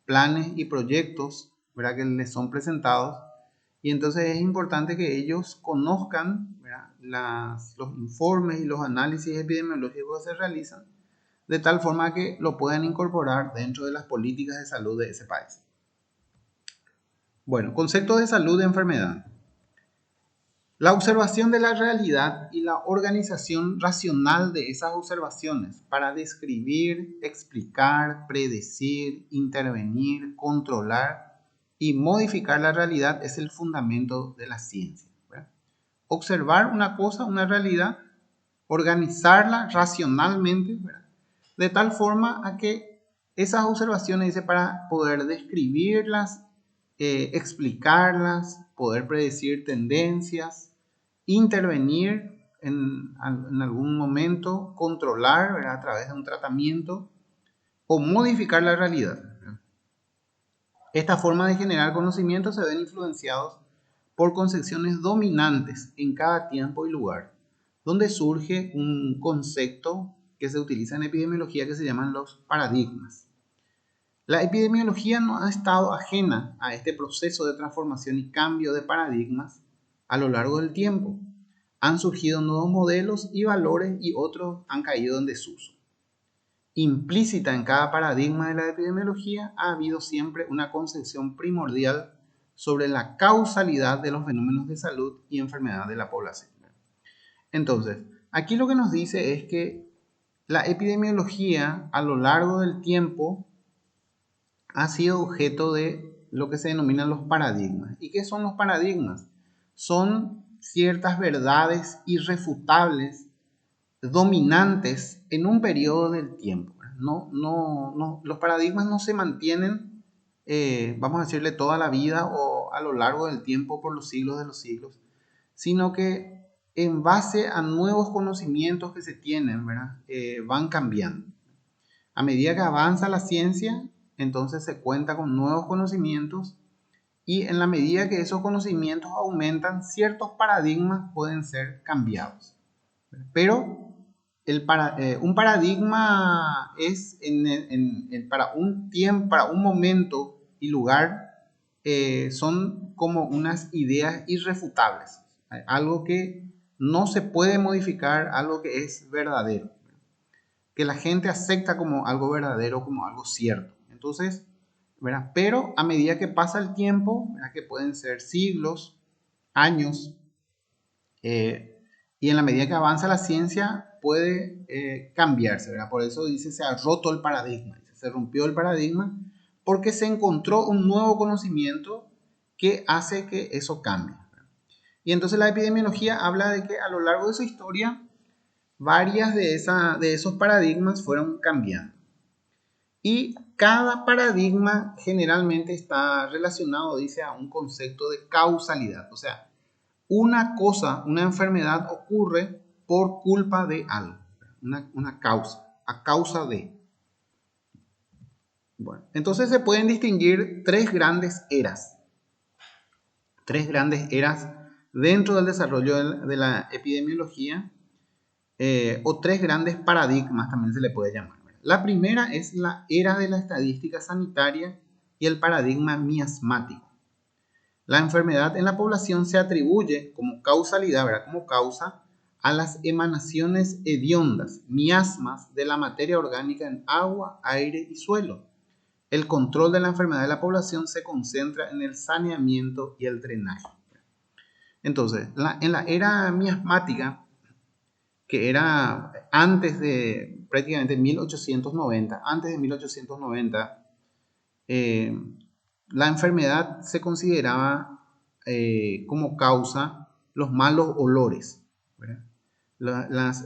planes y proyectos, ¿verdad?, que les son presentados, y entonces es importante que ellos conozcan, ¿verdad?, los informes y los análisis epidemiológicos que se realizan, de tal forma que lo puedan incorporar dentro de las políticas de salud de ese país. Bueno, conceptos de salud de enfermedad. La observación de la realidad y la organización racional de esas observaciones para describir, explicar, predecir, intervenir, controlar y modificar la realidad es el fundamento de la ciencia, ¿verdad? Observar una cosa, una realidad, organizarla racionalmente, ¿verdad? De tal forma a que esas observaciones, dice, para poder describirlas, explicarlas, poder predecir tendencias, intervenir en algún momento, controlar, ¿verdad?, a través de un tratamiento o modificar la realidad. Esta forma de generar conocimiento se ven influenciados por concepciones dominantes en cada tiempo y lugar, donde surge un concepto que se utiliza en epidemiología que se llaman los paradigmas. La epidemiología no ha estado ajena a este proceso de transformación y cambio de paradigmas a lo largo del tiempo. Han surgido nuevos modelos y valores y otros han caído en desuso. Implícita en cada paradigma de la epidemiología ha habido siempre una concepción primordial sobre la causalidad de los fenómenos de salud y enfermedad de la población. Entonces, aquí lo que nos dice es que la epidemiología a lo largo del tiempo ha sido objeto de lo que se denominan los paradigmas. ¿Y qué son los paradigmas? Son ciertas verdades irrefutables, dominantes en un periodo del tiempo. Los paradigmas no se mantienen, vamos a decirle, toda la vida o a lo largo del tiempo por los siglos de los siglos, sino que en base a nuevos conocimientos que se tienen, ¿verdad? Van cambiando. A medida que avanza la ciencia, entonces se cuenta con nuevos conocimientos y en la medida que esos conocimientos aumentan, ciertos paradigmas pueden ser cambiados. Pero un paradigma es para un tiempo, para un momento y lugar, son como unas ideas irrefutables, algo que no se puede modificar, algo que es verdadero, que la gente acepta como algo verdadero, como algo cierto. Entonces, ¿verdad? Pero a medida que pasa el tiempo, ¿verdad?, que pueden ser siglos, años, y en la medida que avanza la ciencia puede cambiarse, ¿verdad? Por eso dice, se ha roto el paradigma, se rompió el paradigma porque se encontró un nuevo conocimiento que hace que eso cambie. Y entonces la epidemiología habla de que a lo largo de su historia varias de esos paradigmas fueron cambiando. Y cada paradigma generalmente está relacionado, dice, a un concepto de causalidad. O sea, una cosa, una enfermedad ocurre por culpa de algo. Una causa, a causa de. Bueno, entonces se pueden distinguir tres grandes eras. Tres grandes eras dentro del desarrollo de la epidemiología. O tres grandes paradigmas también se le puede llamar. La primera es la era de la estadística sanitaria y el paradigma miasmático. La enfermedad en la población se atribuye como causalidad, ¿verdad?, como causa a las emanaciones hediondas, miasmas de la materia orgánica en agua, aire y suelo. El control de la enfermedad de la población se concentra en el saneamiento y el drenaje. Entonces, en la era miasmática, que era antes de prácticamente 1890, la enfermedad se consideraba como causa los malos olores, ¿verdad?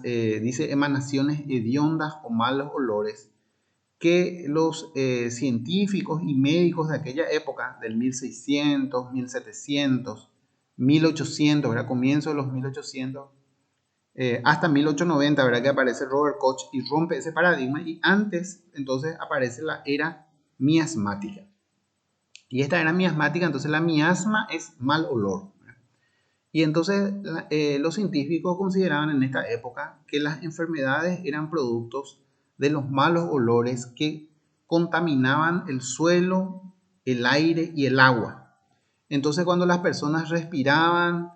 Dice emanaciones hediondas o malos olores que los científicos y médicos de aquella época, del 1600, 1700, 1800, ¿verdad?, comienzo de los 1800, hasta 1890, ¿verdad?, que aparece Robert Koch y rompe ese paradigma, y antes entonces aparece la era miasmática. Y esta era miasmática, entonces la miasma es mal olor, ¿verdad? Y entonces los científicos consideraban en esta época que las enfermedades eran productos de los malos olores que contaminaban el suelo, el aire y el agua. Entonces cuando las personas respiraban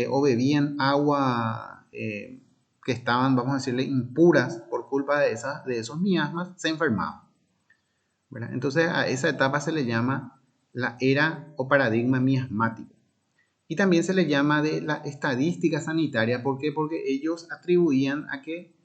o bebían agua que estaban, vamos a decirle, impuras por culpa de esos miasmas, se enfermaban, ¿verdad? Entonces a esa etapa se le llama la era o paradigma miasmático. Y también se le llama de la estadística sanitaria. ¿Por qué? Porque ellos atribuían a que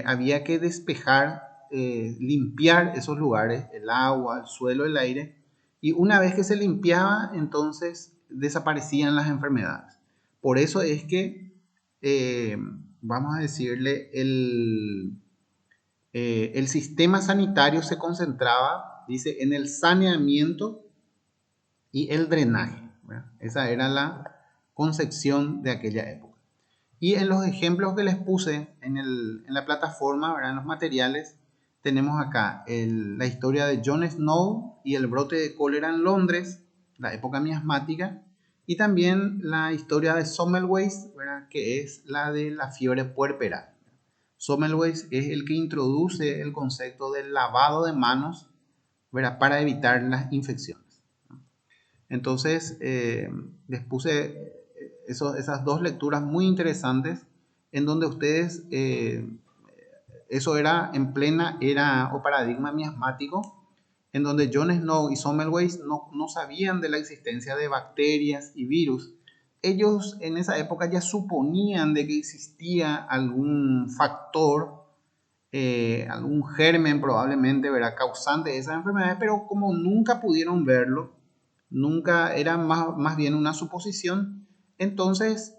había que despejar, limpiar esos lugares, el agua, el suelo, el aire, y una vez que se limpiaba, entonces desaparecían las enfermedades. Por eso es que, eh, vamos a decirle, el sistema sanitario se concentraba, dice, en el saneamiento y el drenaje, ¿verdad? Esa era la concepción de aquella época. Y en los ejemplos que les puse en la plataforma, ¿verdad? En los materiales, tenemos acá la historia de Jon Snow y el brote de cólera en Londres, la época miasmática, y también la historia de Semmelweis, ¿verdad? Que es la de la fiebre puerperal. Semmelweis es el que introduce el concepto del lavado de manos, ¿verdad? Para evitar las infecciones. Entonces, les puse esas dos lecturas muy interesantes en donde ustedes, eso era en plena era o paradigma miasmático, en donde Jon Snow y Semmelweis no sabían de la existencia de bacterias y virus. Ellos en esa época ya suponían de que existía algún factor, algún germen probablemente, ¿verdad? Causante de esas enfermedades, pero como nunca pudieron verlo, nunca era más bien una suposición, entonces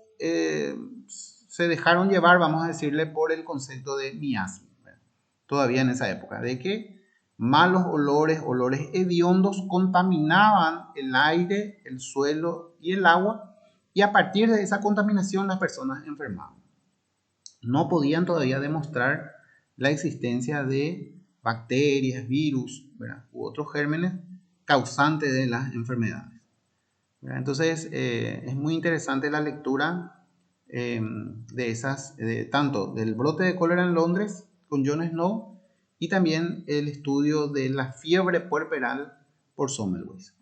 se dejaron llevar, vamos a decirle, por el concepto de miasma, ¿verdad? Todavía en esa época, de que malos olores, olores hediondos contaminaban el aire, el suelo y el agua, y a partir de esa contaminación las personas enfermaban. No podían todavía demostrar la existencia de bacterias, virus, ¿verdad? U otros gérmenes causantes de las enfermedades, ¿verdad? Entonces, es muy interesante la lectura de esas, tanto del brote de cólera en Londres con Jon Snow y también el estudio de la fiebre puerperal por Semmelweis.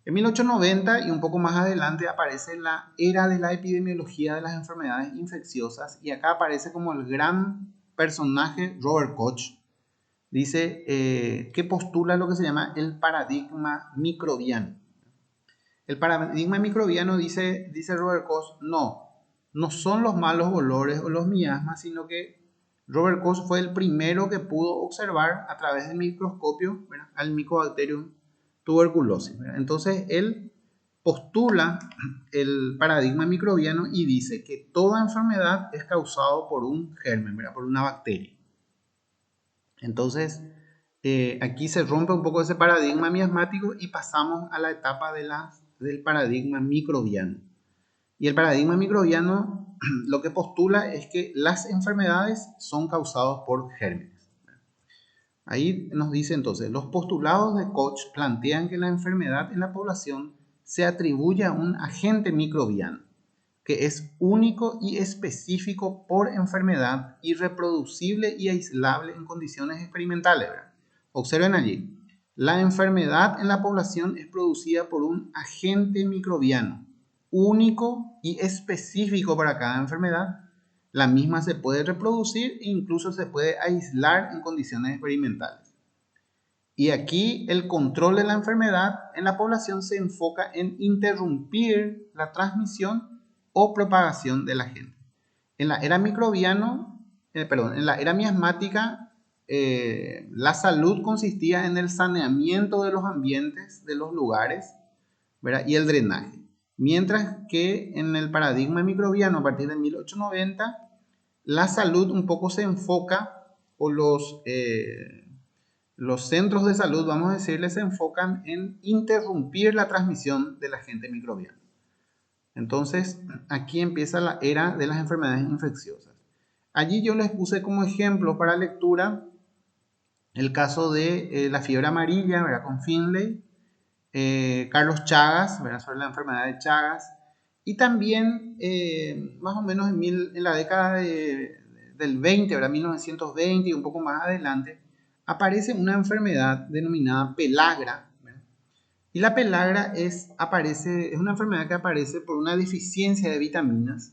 En 1890 y un poco más adelante aparece la era de la epidemiología de las enfermedades infecciosas y acá aparece como el gran personaje Robert Koch. Dice que postula lo que se llama el paradigma microbiano. El paradigma microbiano, dice Robert Koch, no son los malos olores o los miasmas, sino que Robert Koch fue el primero que pudo observar a través del microscopio, ¿verdad?, al Mycobacterium tuberculosis, ¿verdad? Entonces él postula el paradigma microbiano y dice que toda enfermedad es causada por un germen, ¿verdad?, por una bacteria. Entonces, aquí se rompe un poco ese paradigma miasmático y pasamos a la etapa del paradigma microbiano. Y el paradigma microbiano lo que postula es que las enfermedades son causadas por gérmenes. Ahí nos dice entonces, los postulados de Koch plantean que la enfermedad en la población se atribuye a un agente microbiano, que es único y específico por enfermedad y reproducible y aislable en condiciones experimentales, ¿verdad? Observen allí, la enfermedad en la población es producida por un agente microbiano, único y específico para cada enfermedad. La misma se puede reproducir e incluso se puede aislar en condiciones experimentales. Y aquí el control de la enfermedad en la población se enfoca en interrumpir la transmisión o propagación de la gente. En la era en la era miasmática, la salud consistía en el saneamiento de los ambientes, de los lugares, ¿verdad?, y el drenaje. Mientras que en el paradigma microbiano, a partir de 1890, la salud un poco se enfoca, o los centros de salud, vamos a decirle, se enfocan en interrumpir la transmisión del agente microbiano. Entonces, aquí empieza la era de las enfermedades infecciosas. Allí yo les puse como ejemplo para lectura el caso de la fiebre amarilla, ¿verdad?, con Finlay, Carlos Chagas, ¿verdad?, sobre la enfermedad de Chagas, y también más o menos en la década del 20, ¿verdad?, 1920 y un poco más adelante, aparece una enfermedad denominada pelagra, ¿verdad? Y la pelagra es una enfermedad que aparece por una deficiencia de vitaminas,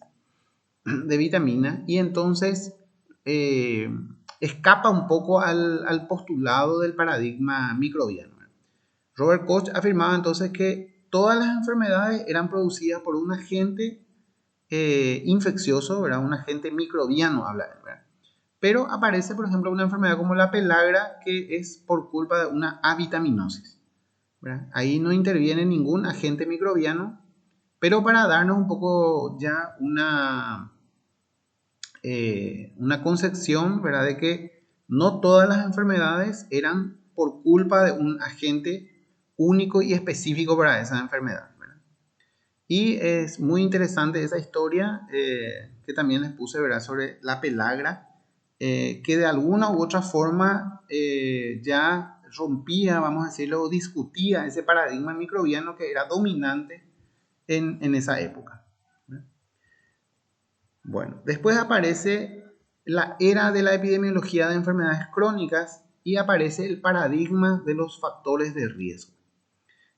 y entonces escapa un poco al postulado del paradigma microbiano. Robert Koch afirmaba entonces que todas las enfermedades eran producidas por un agente infeccioso, ¿verdad? Un agente microbiano, habla él, ¿verdad? Pero aparece, por ejemplo, una enfermedad como la pelagra que es por culpa de una avitaminosis, ¿verdad? Ahí no interviene ningún agente microbiano, pero para darnos un poco ya una concepción, ¿verdad? De que no todas las enfermedades eran por culpa de un agente único y específico para esa enfermedad, ¿verdad? Y es muy interesante esa historia que también les puse, ¿verdad? Sobre la pelagra, que de alguna u otra forma ya rompía, vamos a decirlo, o discutía ese paradigma microbiano que era dominante en esa época. Bueno, después aparece la era de la epidemiología de enfermedades crónicas y aparece el paradigma de los factores de riesgo.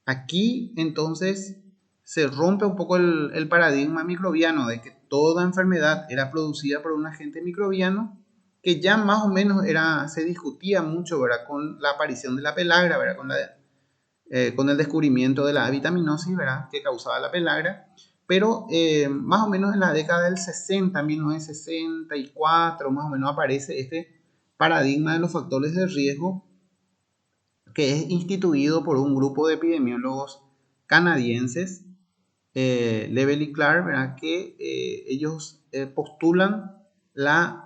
Aquí entonces se rompe un poco el paradigma microbiano de que toda enfermedad era producida por un agente microbiano, que ya más o menos se discutía mucho, ¿verdad? Con la aparición de la pelagra, ¿verdad? Con el descubrimiento de la vitaminosis, ¿verdad? Que causaba la pelagra. Pero más o menos en la década del 60, 1964, más o menos aparece este paradigma de los factores de riesgo, que es instituido por un grupo de epidemiólogos canadienses, Lebel y Clark, ¿verdad? Que ellos postulan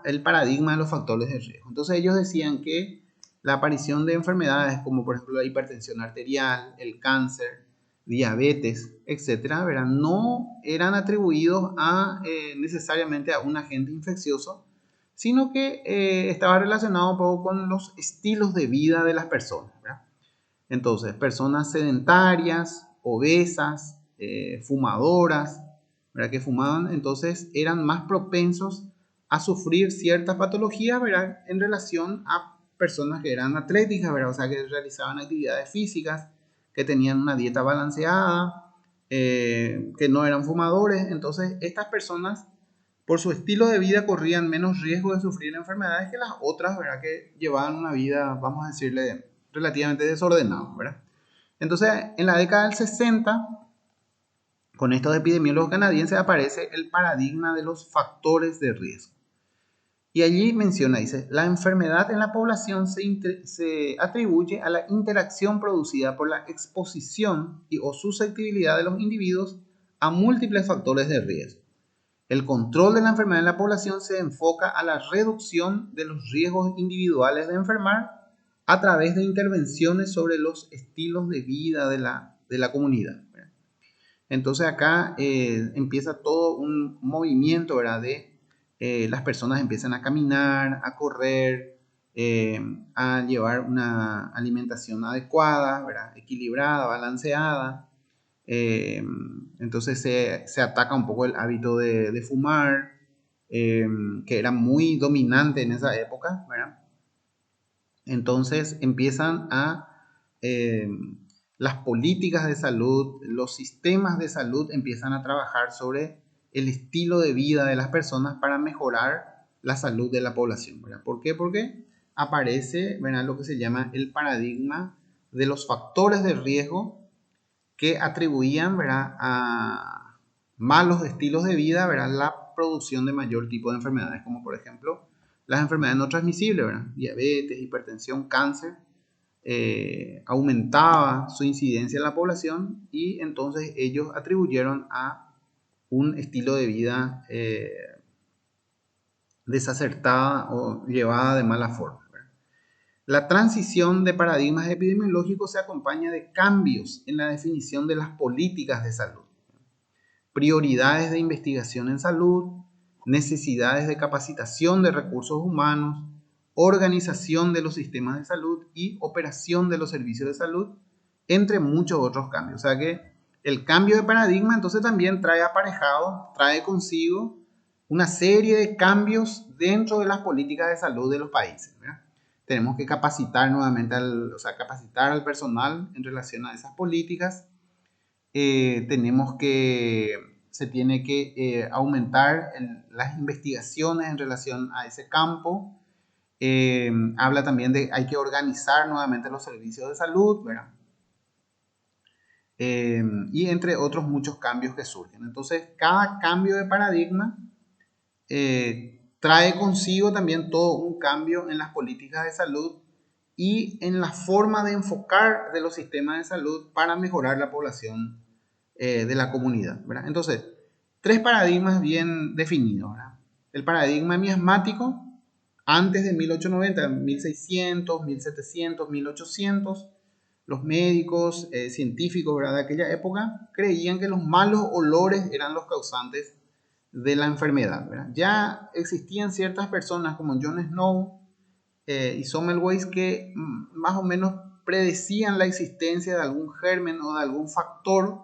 el paradigma de los factores de riesgo. Entonces ellos decían que la aparición de enfermedades como por ejemplo la hipertensión arterial, el cáncer, diabetes, etcétera, ¿verdad? No eran atribuidos necesariamente a un agente infeccioso, sino que estaba relacionado un poco con los estilos de vida de las personas, ¿verdad? Entonces, personas sedentarias, obesas, fumadoras, ¿verdad? Que fumaban, entonces eran más propensos a sufrir ciertas patologías, ¿verdad? En relación a personas que eran atléticas, ¿verdad? O sea, que realizaban actividades físicas, que tenían una dieta balanceada, que no eran fumadores. Entonces, estas personas, por su estilo de vida, corrían menos riesgo de sufrir enfermedades que las otras, ¿verdad? Que llevaban una vida, vamos a decirle, relativamente desordenada, ¿verdad? Entonces, en la década del 60, con estos epidemiólogos canadienses, aparece el paradigma de los factores de riesgo. Y allí menciona, dice, la enfermedad en la población se atribuye a la interacción producida por la exposición o susceptibilidad de los individuos a múltiples factores de riesgo. El control de la enfermedad en la población se enfoca a la reducción de los riesgos individuales de enfermar a través de intervenciones sobre los estilos de vida de la comunidad. Entonces acá empieza todo un movimiento, ¿verdad? De las personas empiezan a caminar, a correr, a llevar una alimentación adecuada, ¿verdad? Equilibrada, balanceada. Entonces se ataca un poco el hábito de fumar, que era muy dominante en esa época, ¿verdad? Entonces empiezan las políticas de salud, los sistemas de salud empiezan a trabajar sobre el estilo de vida de las personas para mejorar la salud de la población, ¿verdad? ¿Por qué? Porque aparece, ¿verdad? Lo que se llama el paradigma de los factores de riesgo que atribuían, ¿verdad? A malos estilos de vida, ¿verdad? La producción de mayor tipo de enfermedades, como por ejemplo las enfermedades no transmisibles, ¿verdad? Diabetes, hipertensión, cáncer, aumentaba su incidencia en la población y entonces ellos atribuyeron a un estilo de vida desacertada o llevada de mala forma. La transición de paradigmas epidemiológicos se acompaña de cambios en la definición de las políticas de salud, prioridades de investigación en salud, necesidades de capacitación de recursos humanos, organización de los sistemas de salud y operación de los servicios de salud, entre muchos otros cambios. O sea que el cambio de paradigma entonces también trae consigo una serie de cambios dentro de las políticas de salud de los países, ¿verdad? Tenemos que capacitar nuevamente capacitar al personal en relación a esas políticas. Se tiene que aumentar las investigaciones en relación a ese campo. Habla también de hay que organizar nuevamente los servicios de salud, ¿verdad? y entre otros muchos cambios que surgen. Entonces, cada cambio de paradigma trae consigo también todo un cambio en las políticas de salud y en la forma de enfocar de los sistemas de salud para mejorar la población de la comunidad, ¿verdad? Entonces, tres paradigmas bien definidos, ¿verdad? El paradigma miasmático, antes de 1890, 1600, 1700, 1800, los médicos, científicos, ¿verdad?, de aquella época creían que los malos olores eran los causantes de la enfermedad, ¿verdad? Ya existían ciertas personas como John Snow y Semmelweis que más o menos predecían la existencia de algún germen o de algún factor,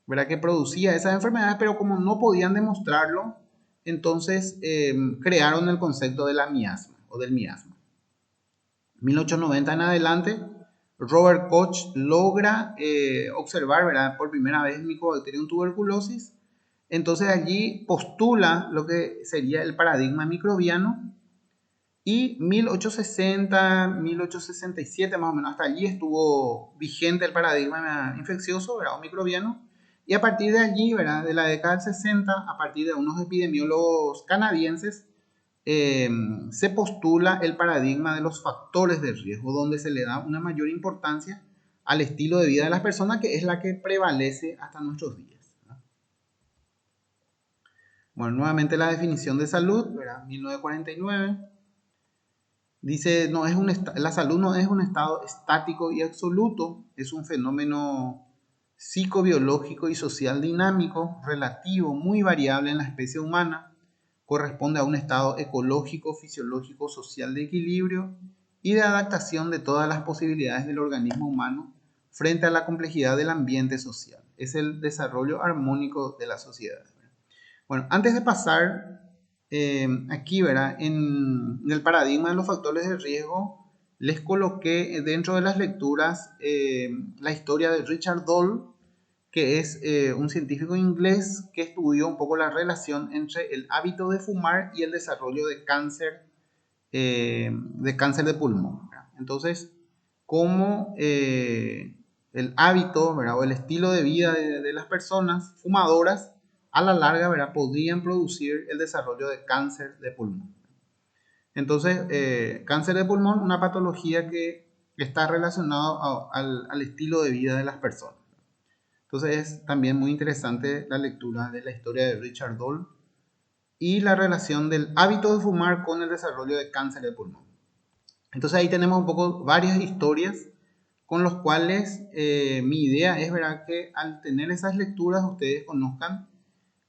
¿verdad?, que producía esas enfermedades, pero como no podían demostrarlo, entonces crearon el concepto de la miasma o del miasma. 1890 en adelante, Robert Koch logra observar, ¿verdad?, por primera vez Mycobacterium tuberculosis. Entonces allí postula lo que sería el paradigma microbiano y 1860, 1867 más o menos, hasta allí estuvo vigente el paradigma infeccioso, ¿verdad?, o microbiano. Y a partir de allí, ¿verdad?, de la década del 60, a partir de unos epidemiólogos canadienses, se postula el paradigma de los factores de riesgo, donde se le da una mayor importancia al estilo de vida de las personas, que es la que prevalece hasta nuestros días, ¿verdad? Bueno, nuevamente la definición de salud, ¿verdad?, 1949. Dice, la salud no es un estado estático y absoluto, es un fenómeno psicobiológico y social dinámico, relativo, muy variable en la especie humana, corresponde a un estado ecológico, fisiológico, social de equilibrio y de adaptación de todas las posibilidades del organismo humano frente a la complejidad del ambiente social. Es el desarrollo armónico de la sociedad. Bueno, antes de pasar aquí, ¿verdad?, en el paradigma de los factores de riesgo, les coloqué dentro de las lecturas la historia de Richard Doll, que es un científico inglés que estudió un poco la relación entre el hábito de fumar y el desarrollo de cáncer de pulmón, ¿verdad? Entonces, cómo el hábito, ¿verdad?, o el estilo de vida de las personas fumadoras a la larga, ¿verdad?, podrían producir el desarrollo de cáncer de pulmón. Entonces, cáncer de pulmón, una patología que está relacionado al estilo de vida de las personas. Entonces, es también muy interesante la lectura de la historia de Richard Doll y la relación del hábito de fumar con el desarrollo de cáncer de pulmón. Entonces, ahí tenemos un poco varias historias con los cuales mi idea es, ¿verdad?, que al tener esas lecturas ustedes conozcan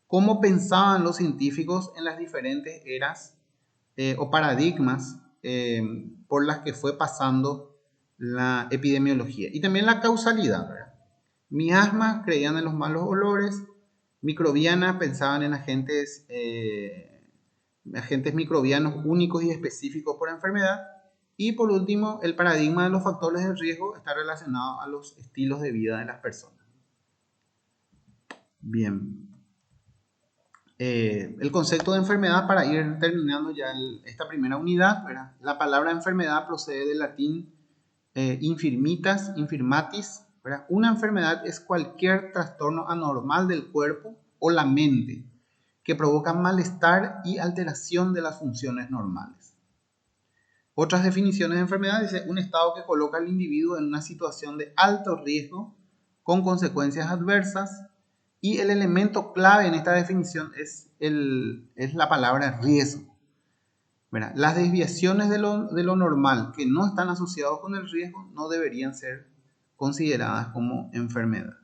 cómo pensaban los científicos en las diferentes eras o paradigmas por las que fue pasando la epidemiología. Y también la causalidad, ¿verdad? Miasma creían en los malos olores, microbiana pensaban en agentes microbianos únicos y específicos por enfermedad. Y por último, el paradigma de los factores de riesgo está relacionado a los estilos de vida de las personas. Bien. El concepto de enfermedad, para ir terminando ya esta primera unidad, ¿verdad? La palabra enfermedad procede del latín infirmatis, ¿verdad? Una enfermedad es cualquier trastorno anormal del cuerpo o la mente que provoca malestar y alteración de las funciones normales. Otras definiciones de enfermedad dice un estado que coloca al individuo en una situación de alto riesgo con consecuencias adversas. Y el elemento clave en esta definición es la palabra riesgo, ¿verdad? Las desviaciones de lo normal que no están asociadas con el riesgo no deberían ser consideradas como enfermedad.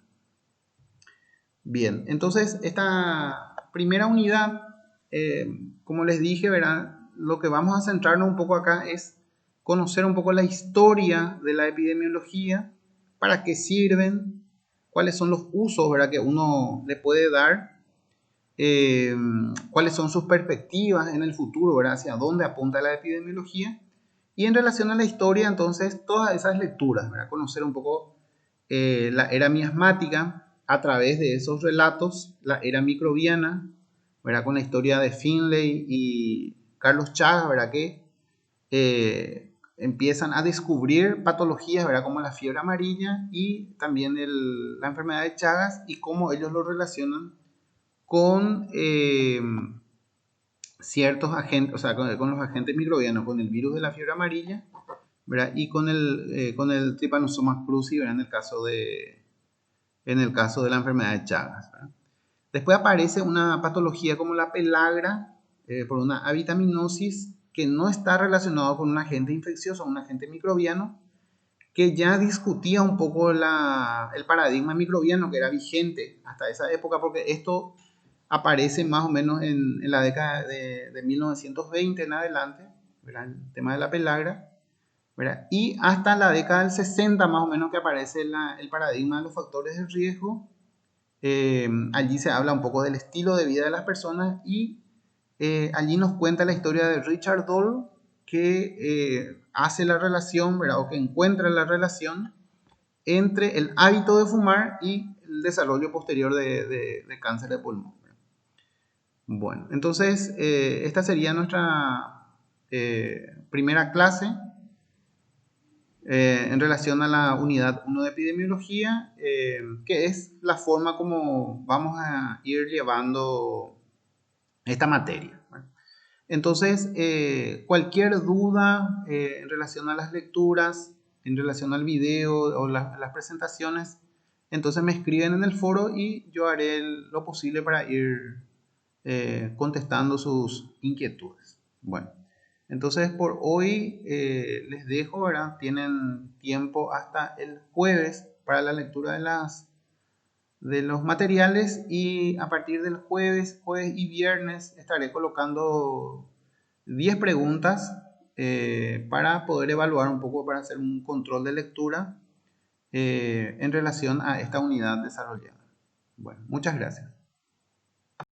Bien, entonces esta primera unidad, como les dije, ¿verdad?, lo que vamos a centrarnos un poco acá es conocer un poco la historia de la epidemiología, para qué sirven, cuáles son los usos, ¿verdad?, que uno le puede dar, cuáles son sus perspectivas en el futuro, ¿verdad?, hacia dónde apunta la epidemiología. Y en relación a la historia, entonces, todas esas lecturas, ¿verdad?, conocer un poco la era miasmática a través de esos relatos, la era microbiana, ¿verdad?, con la historia de Finlay y Carlos Chagas, ¿verdad?, que empiezan a descubrir patologías, ¿verdad? Como la fiebre amarilla y también la enfermedad de Chagas, y cómo ellos lo relacionan con ciertos agentes, o sea, con los agentes microbianos, con el virus de la fiebre amarilla, ¿verdad? Y con el Trypanosoma cruzi, ¿verdad? En el caso de la enfermedad de Chagas, ¿verdad? Después aparece una patología como la pelagra, por una avitaminosis que no está relacionado con un agente infeccioso, un agente microbiano, que ya discutía un poco el paradigma microbiano que era vigente hasta esa época, porque esto aparece más o menos en la década de 1920 en adelante, ¿verdad? El tema de la pelagra, ¿verdad? Y hasta la década del 60 más o menos que aparece el paradigma de los factores de riesgo. Allí se habla un poco del estilo de vida de las personas y allí nos cuenta la historia de Richard Doll, que hace la relación, ¿verdad? O que encuentra la relación entre el hábito de fumar y el desarrollo posterior de cáncer de pulmón. Bueno, entonces esta sería nuestra primera clase en relación a la unidad 1 de epidemiología, que es la forma como vamos a ir llevando esta materia. Entonces, cualquier duda en relación a las lecturas, en relación al video o las presentaciones, entonces me escriben en el foro y yo haré lo posible para ir contestando sus inquietudes. Bueno, entonces por hoy les dejo, ¿verdad? Tienen tiempo hasta el jueves para la lectura de los materiales, y a partir del jueves y viernes estaré colocando 10 preguntas para poder evaluar un poco, para hacer un control de lectura en relación a esta unidad desarrollada. Bueno, muchas gracias.